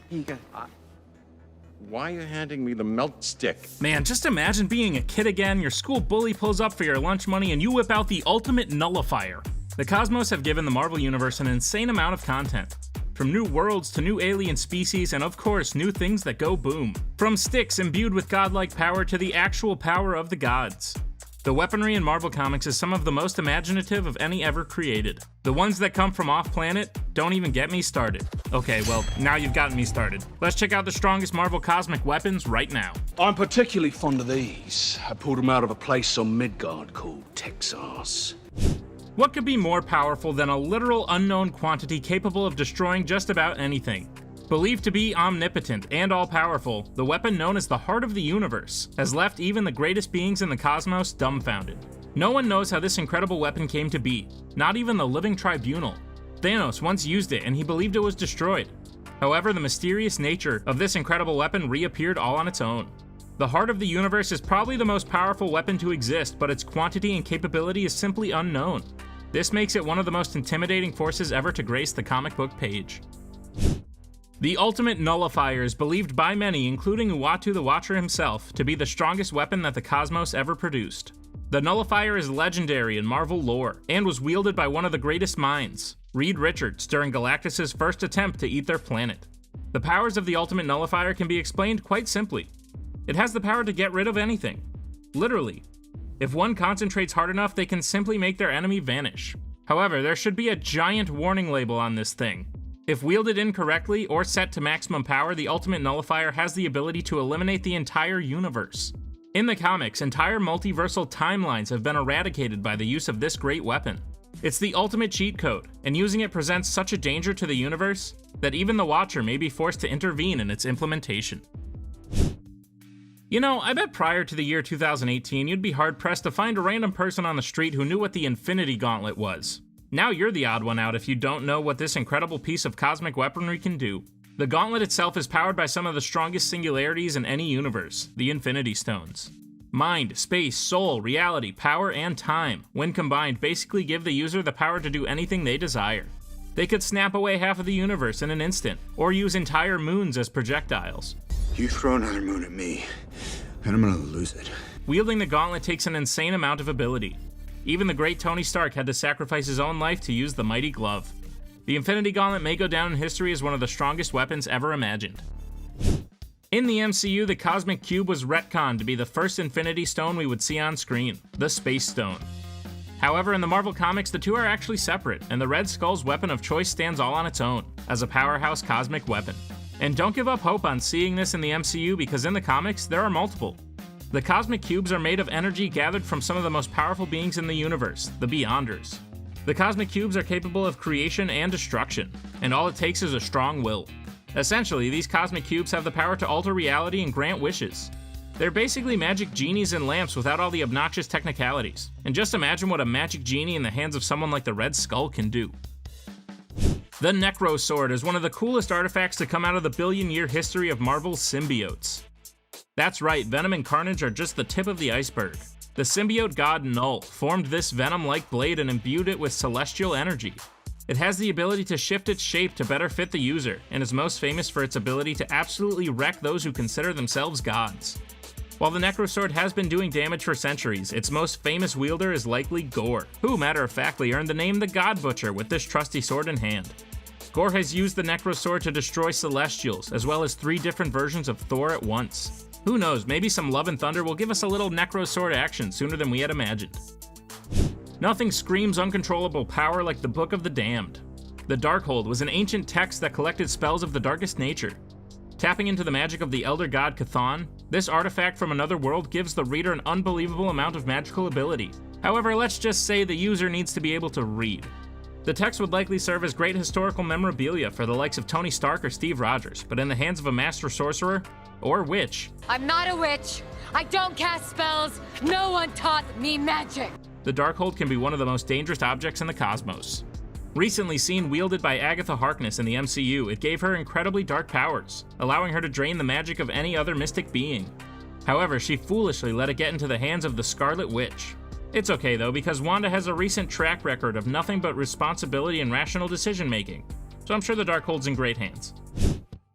Here you go. Why are you handing me the melt stick? Man, just imagine being a kid again, your school bully pulls up for your lunch money, and you whip out the ultimate nullifier. The Cosmos have given the Marvel Universe an insane amount of content. From new worlds to new alien species, and of course, new things that go boom. From sticks imbued with godlike power to the actual power of the gods. The weaponry in Marvel Comics is some of the most imaginative of any ever created. The ones that come from off-planet, don't even get me started. Okay, well, now you've gotten me started. Let's check out the strongest Marvel cosmic weapons right now. I'm particularly fond of these. I pulled them out of a place on Midgard called Texas. What could be more powerful than a literal unknown quantity capable of destroying just about anything? Believed to be omnipotent and all-powerful, the weapon known as the Heart of the Universe has left even the greatest beings in the cosmos dumbfounded. No one knows how this incredible weapon came to be, not even the Living Tribunal. Thanos once used it and he believed it was destroyed. However, the mysterious nature of this incredible weapon reappeared all on its own. The Heart of the Universe is probably the most powerful weapon to exist, but its quantity and capability is simply unknown. This makes it one of the most intimidating forces ever to grace the comic book page. The Ultimate Nullifier is believed by many, including Uatu the Watcher himself, to be the strongest weapon that the Cosmos ever produced. The Nullifier is legendary in Marvel lore, and was wielded by one of the greatest minds, Reed Richards, during Galactus' first attempt to eat their planet. The powers of the Ultimate Nullifier can be explained quite simply. It has the power to get rid of anything. Literally. If one concentrates hard enough, they can simply make their enemy vanish. However, there should be a giant warning label on this thing. If wielded incorrectly or set to maximum power, the Ultimate Nullifier has the ability to eliminate the entire universe. In the comics, entire multiversal timelines have been eradicated by the use of this great weapon. It's the ultimate cheat code, and using it presents such a danger to the universe that even the Watcher may be forced to intervene in its implementation. You know, I bet prior to the year 2018, you'd be hard-pressed to find a random person on the street who knew what the Infinity Gauntlet was. Now you're the odd one out if you don't know what this incredible piece of cosmic weaponry can do. The Gauntlet itself is powered by some of the strongest singularities in any universe, the Infinity Stones. Mind, space, soul, reality, power, and time, when combined, basically give the user the power to do anything they desire. They could snap away half of the universe in an instant, or use entire moons as projectiles. You throw another moon at me, and I'm gonna lose it. Wielding the Gauntlet takes an insane amount of ability. Even the great Tony Stark had to sacrifice his own life to use the mighty glove. The Infinity Gauntlet may go down in history as one of the strongest weapons ever imagined. In the MCU, the Cosmic Cube was retconned to be the first Infinity Stone we would see on screen, the Space Stone. However, in the Marvel Comics, the two are actually separate, and the Red Skull's weapon of choice stands all on its own, as a powerhouse cosmic weapon. And don't give up hope on seeing this in the MCU, because in the comics, there are multiple. The Cosmic Cubes are made of energy gathered from some of the most powerful beings in the universe, the Beyonders. The Cosmic Cubes are capable of creation and destruction, and all it takes is a strong will. Essentially, these Cosmic Cubes have the power to alter reality and grant wishes. They're basically magic genies and lamps without all the obnoxious technicalities, and just imagine what a magic genie in the hands of someone like the Red Skull can do. The Necro Sword is one of the coolest artifacts to come out of the billion-year history of Marvel's symbiotes. That's right, Venom and Carnage are just the tip of the iceberg. The symbiote god Null formed this venom-like blade and imbued it with celestial energy. It has the ability to shift its shape to better fit the user, and is most famous for its ability to absolutely wreck those who consider themselves gods. While the Necrosword has been doing damage for centuries, its most famous wielder is likely Gorr, who matter-of-factly earned the name the God Butcher with this trusty sword in hand. Gorr has used the Necrosword to destroy Celestials, as well as 3 different versions of Thor at once. Who knows, maybe some Love and Thunder will give us a little Necrosword action sooner than we had imagined. Nothing screams uncontrollable power like the Book of the Damned. The Darkhold was an ancient text that collected spells of the darkest nature. Tapping into the magic of the elder god Chthon, this artifact from another world gives the reader an unbelievable amount of magical ability. However, let's just say the user needs to be able to read. The text would likely serve as great historical memorabilia for the likes of Tony Stark or Steve Rogers, but in the hands of a master sorcerer, or witch. I'm not a witch. I don't cast spells. No one taught me magic. The Darkhold can be one of the most dangerous objects in the cosmos. Recently seen wielded by Agatha Harkness in the MCU, it gave her incredibly dark powers, allowing her to drain the magic of any other mystic being. However, she foolishly let it get into the hands of the Scarlet Witch. It's okay though, because Wanda has a recent track record of nothing but responsibility and rational decision making, so I'm sure the Darkhold's in great hands.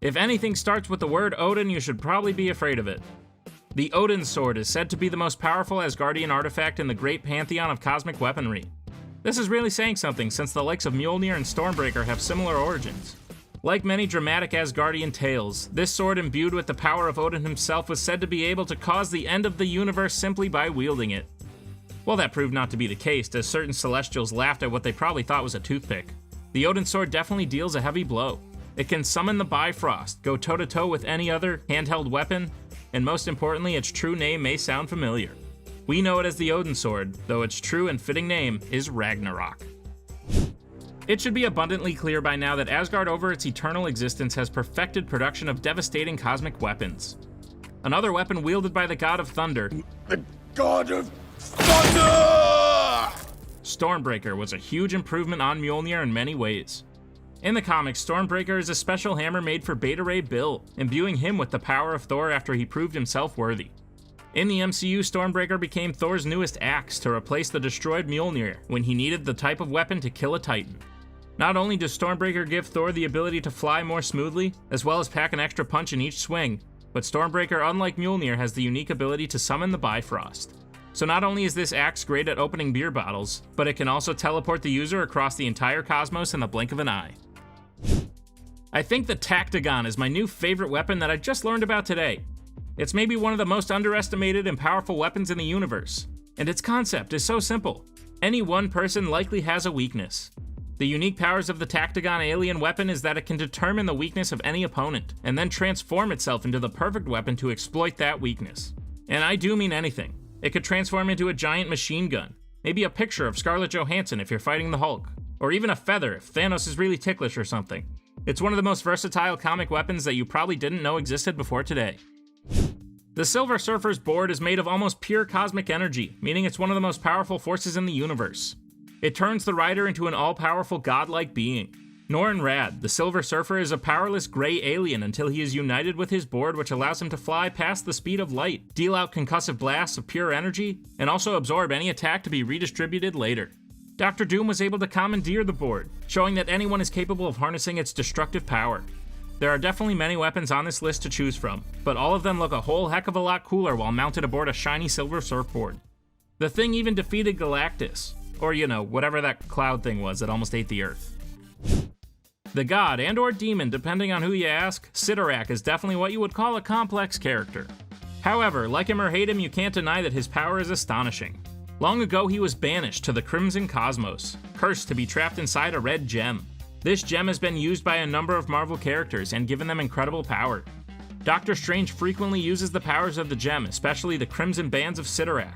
If anything starts with the word Odin, you should probably be afraid of it. The Odin Sword is said to be the most powerful Asgardian artifact in the great pantheon of cosmic weaponry. This is really saying something, since the likes of Mjolnir and Stormbreaker have similar origins. Like many dramatic Asgardian tales, this sword imbued with the power of Odin himself was said to be able to cause the end of the universe simply by wielding it. Well, that proved not to be the case, as certain Celestials laughed at what they probably thought was a toothpick. The Odin Sword definitely deals a heavy blow. It can summon the Bifrost, go toe-to-toe with any other handheld weapon, and most importantly, its true name may sound familiar. We know it as the Odin Sword, though its true and fitting name is Ragnarok. It should be abundantly clear by now that Asgard over its eternal existence has perfected production of devastating cosmic weapons. Another weapon wielded by the God of Thunder, The God of Thunder! Stormbreaker, was a huge improvement on Mjolnir in many ways. In the comics, Stormbreaker is a special hammer made for Beta Ray Bill, imbuing him with the power of Thor after he proved himself worthy. In the MCU, Stormbreaker became Thor's newest axe to replace the destroyed Mjolnir when he needed the type of weapon to kill a Titan. Not only does Stormbreaker give Thor the ability to fly more smoothly, as well as pack an extra punch in each swing, but Stormbreaker, unlike Mjolnir, has the unique ability to summon the Bifrost. So not only is this axe great at opening beer bottles, but it can also teleport the user across the entire cosmos in the blink of an eye. I think the Tactagon is my new favorite weapon that I just learned about today. It's maybe one of the most underestimated and powerful weapons in the universe, and its concept is so simple. Any one person likely has a weakness. The unique powers of the Tactagon alien weapon is that it can determine the weakness of any opponent, and then transform itself into the perfect weapon to exploit that weakness. And I do mean anything. It could transform into a giant machine gun, maybe a picture of Scarlett Johansson if you're fighting the Hulk, or even a feather if Thanos is really ticklish or something. It's one of the most versatile comic weapons that you probably didn't know existed before today. The Silver Surfer's board is made of almost pure cosmic energy, meaning it's one of the most powerful forces in the universe. It turns the rider into an all-powerful godlike being. Norrin Radd, the Silver Surfer, is a powerless gray alien until he is united with his board, which allows him to fly past the speed of light, deal out concussive blasts of pure energy, and also absorb any attack to be redistributed later. Dr. Doom was able to commandeer the board, showing that anyone is capable of harnessing its destructive power. There are definitely many weapons on this list to choose from, but all of them look a whole heck of a lot cooler while mounted aboard a shiny silver surfboard. The thing even defeated Galactus, or whatever that cloud thing was that almost ate the Earth. The god and or demon, depending on who you ask, Cyttorak is definitely what you would call a complex character. However, like him or hate him, you can't deny that his power is astonishing. Long ago, he was banished to the Crimson Cosmos, cursed to be trapped inside a red gem. This gem has been used by a number of Marvel characters and given them incredible power. Doctor Strange frequently uses the powers of the gem, especially the Crimson Bands of Cyttorak.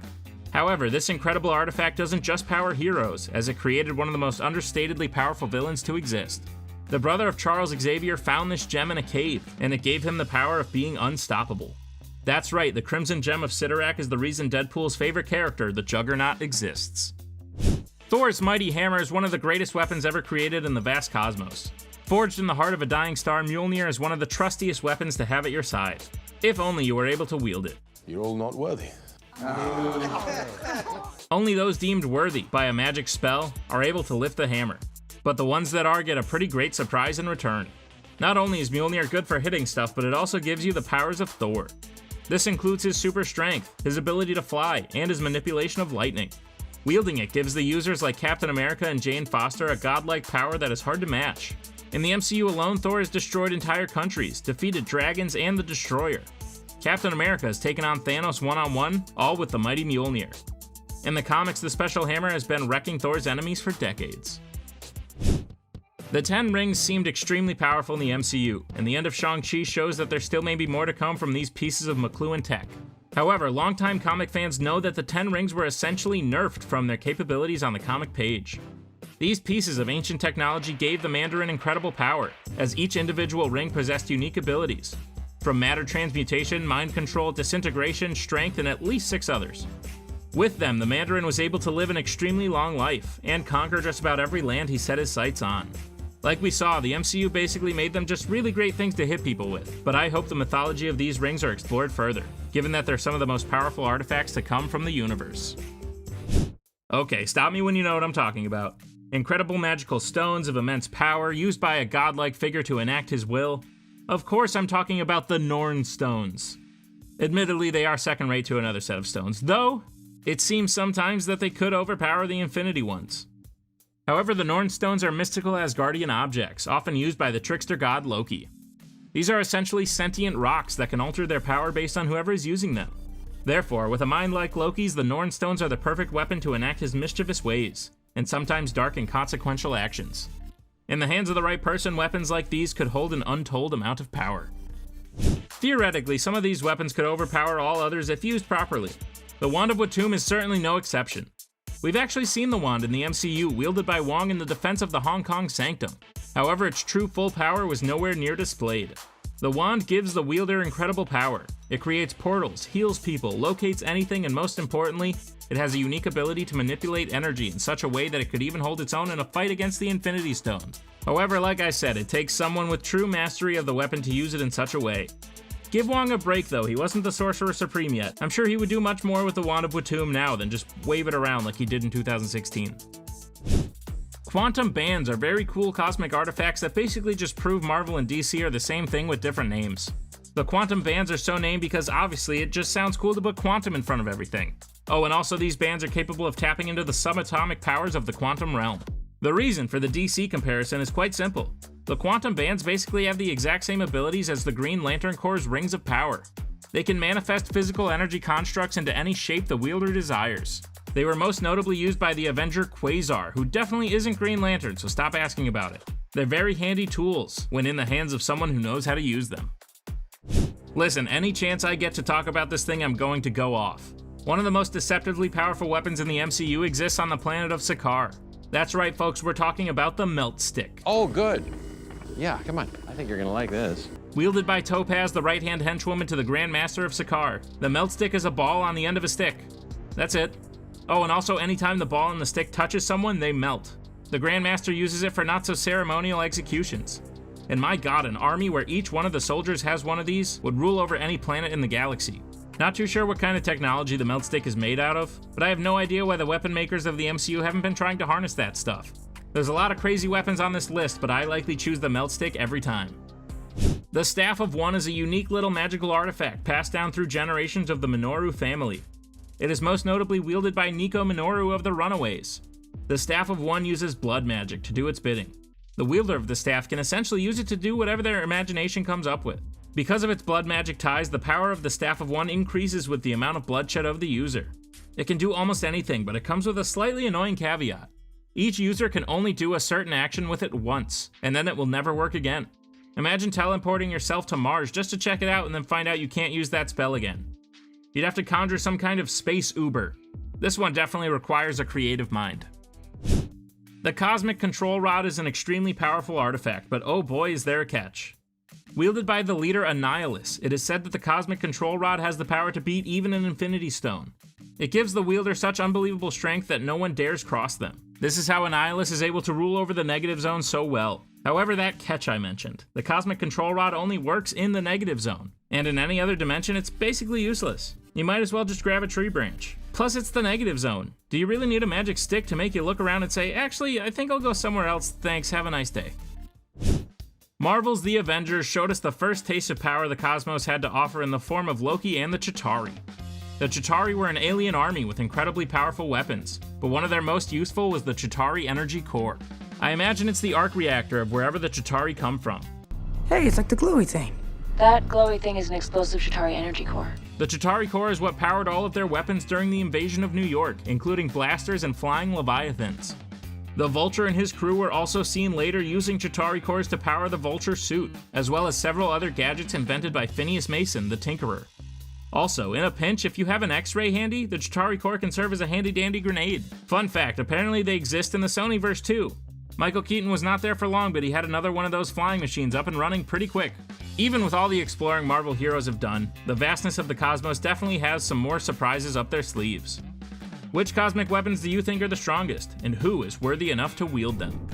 However, this incredible artifact doesn't just power heroes, as it created one of the most understatedly powerful villains to exist. The brother of Charles Xavier found this gem in a cave, and it gave him the power of being unstoppable. That's right, the Crimson Gem of Cyttorak is the reason Deadpool's favorite character, the Juggernaut, exists. Thor's mighty hammer is one of the greatest weapons ever created in the vast cosmos. Forged in the heart of a dying star, Mjolnir is one of the trustiest weapons to have at your side, if only you were able to wield it. You're all not worthy. Only those deemed worthy by a magic spell are able to lift the hammer, but the ones that are get a pretty great surprise in return. Not only is Mjolnir good for hitting stuff, but it also gives you the powers of Thor. This includes his super strength, his ability to fly, and his manipulation of lightning. Wielding it gives the users like Captain America and Jane Foster a godlike power that is hard to match. In the MCU alone, Thor has destroyed entire countries, defeated dragons and the Destroyer. Captain America has taken on Thanos one-on-one, all with the mighty Mjolnir. In the comics, the special hammer has been wrecking Thor's enemies for decades. The Ten Rings seemed extremely powerful in the MCU, and the end of Shang-Chi shows that there still may be more to come from these pieces of McLuhan tech. However, longtime comic fans know that the Ten Rings were essentially nerfed from their capabilities on the comic page. These pieces of ancient technology gave the Mandarin incredible power, as each individual ring possessed unique abilities, from matter transmutation, mind control, disintegration, strength, and at least 6 others. With them, the Mandarin was able to live an extremely long life, and conquer just about every land he set his sights on. Like we saw, the MCU basically made them just really great things to hit people with, but I hope the mythology of these rings are explored further, given that they're some of the most powerful artifacts to come from the universe. Okay, stop me when you know what I'm talking about. Incredible magical stones of immense power used by a godlike figure to enact his will. Of course, I'm talking about the Norn Stones. Admittedly, they are second rate to another set of stones, though it seems sometimes that they could overpower the Infinity ones. However, the Norn Stones are mystical Asgardian objects, often used by the trickster god Loki. These are essentially sentient rocks that can alter their power based on whoever is using them. Therefore, with a mind like Loki's, the Norn Stones are the perfect weapon to enact his mischievous ways, and sometimes dark and consequential actions. In the hands of the right person, weapons like these could hold an untold amount of power. Theoretically, some of these weapons could overpower all others if used properly. The Wand of Watum is certainly no exception. We've actually seen the wand in the MCU wielded by Wong in the defense of the Hong Kong Sanctum. However, its true full power was nowhere near displayed. The wand gives the wielder incredible power. It creates portals, heals people, locates anything, and most importantly, it has a unique ability to manipulate energy in such a way that it could even hold its own in a fight against the Infinity Stone. However, like I said, it takes someone with true mastery of the weapon to use it in such a way. Give Wong a break though, he wasn't the Sorcerer Supreme yet. I'm sure he would do much more with the Wand of Watum now than just wave it around like he did in 2016. Quantum bands are very cool cosmic artifacts that basically just prove Marvel and DC are the same thing with different names. The quantum bands are so named because obviously it just sounds cool to put quantum in front of everything. Oh, and also these bands are capable of tapping into the subatomic powers of the quantum realm. The reason for the DC comparison is quite simple. The quantum bands basically have the exact same abilities as the Green Lantern Corps' Rings of Power. They can manifest physical energy constructs into any shape the wielder desires. They were most notably used by the Avenger Quasar, who definitely isn't Green Lantern, so stop asking about it. They're very handy tools when in the hands of someone who knows how to use them. Listen, any chance I get to talk about this thing, I'm going to go off. One of the most deceptively powerful weapons in the MCU exists on the planet of Sakaar. That's right, folks, we're talking about the Melt Stick. Oh, good. Yeah, come on. I think you're gonna like this. Wielded by Topaz, the right-hand henchwoman to the Grand Master of Sakaar, the Melt Stick is a ball on the end of a stick. That's it. Oh, and also anytime the ball and the stick touches someone, they melt. The Grand Master uses it for not-so-ceremonial executions. And my god, an army where each one of the soldiers has one of these would rule over any planet in the galaxy. Not too sure what kind of technology the Melt Stick is made out of, but I have no idea why the weapon makers of the MCU haven't been trying to harness that stuff. There's a lot of crazy weapons on this list, but I likely choose the Melt Stick every time. The Staff of One is a unique little magical artifact passed down through generations of the Minoru family. It is most notably wielded by Nico Minoru of the Runaways. The Staff of One uses blood magic to do its bidding. The wielder of the staff can essentially use it to do whatever their imagination comes up with. Because of its blood magic ties, the power of the Staff of One increases with the amount of bloodshed of the user. It can do almost anything, but it comes with a slightly annoying caveat. Each user can only do a certain action with it once, and then it will never work again. Imagine teleporting yourself to Mars just to check it out and then find out you can't use that spell again. You'd have to conjure some kind of space Uber. This one definitely requires a creative mind. The Cosmic Control Rod is an extremely powerful artifact, but oh boy is there a catch. Wielded by the leader Annihilus, it is said that the Cosmic Control Rod has the power to beat even an Infinity Stone. It gives the wielder such unbelievable strength that no one dares cross them. This is how Annihilus is able to rule over the negative zone so well. However, that catch I mentioned, the Cosmic Control Rod only works in the negative zone, and in any other dimension it's basically useless. You might as well just grab a tree branch. Plus it's the negative zone. Do you really need a magic stick to make you look around and say, actually, I think I'll go somewhere else, thanks, have a nice day. Marvel's The Avengers showed us the first taste of power the cosmos had to offer in the form of Loki and the Chitauri. The Chitauri were an alien army with incredibly powerful weapons, but one of their most useful was the Chitauri Energy Core. I imagine it's the arc reactor of wherever the Chitauri come from. Hey, it's like the glowy thing. That glowy thing is an explosive Chitauri energy core. The Chitauri Core is what powered all of their weapons during the invasion of New York, including blasters and flying leviathans. The Vulture and his crew were also seen later using Chitauri cores to power the Vulture suit, as well as several other gadgets invented by Phineas Mason, the Tinkerer. Also, in a pinch, if you have an X-ray handy, the Chitauri core can serve as a handy-dandy grenade. Fun fact, apparently they exist in the Sonyverse too. Michael Keaton was not there for long, but he had another one of those flying machines up and running pretty quick. Even with all the exploring Marvel heroes have done, the vastness of the cosmos definitely has some more surprises up their sleeves. Which cosmic weapons do you think are the strongest, and who is worthy enough to wield them?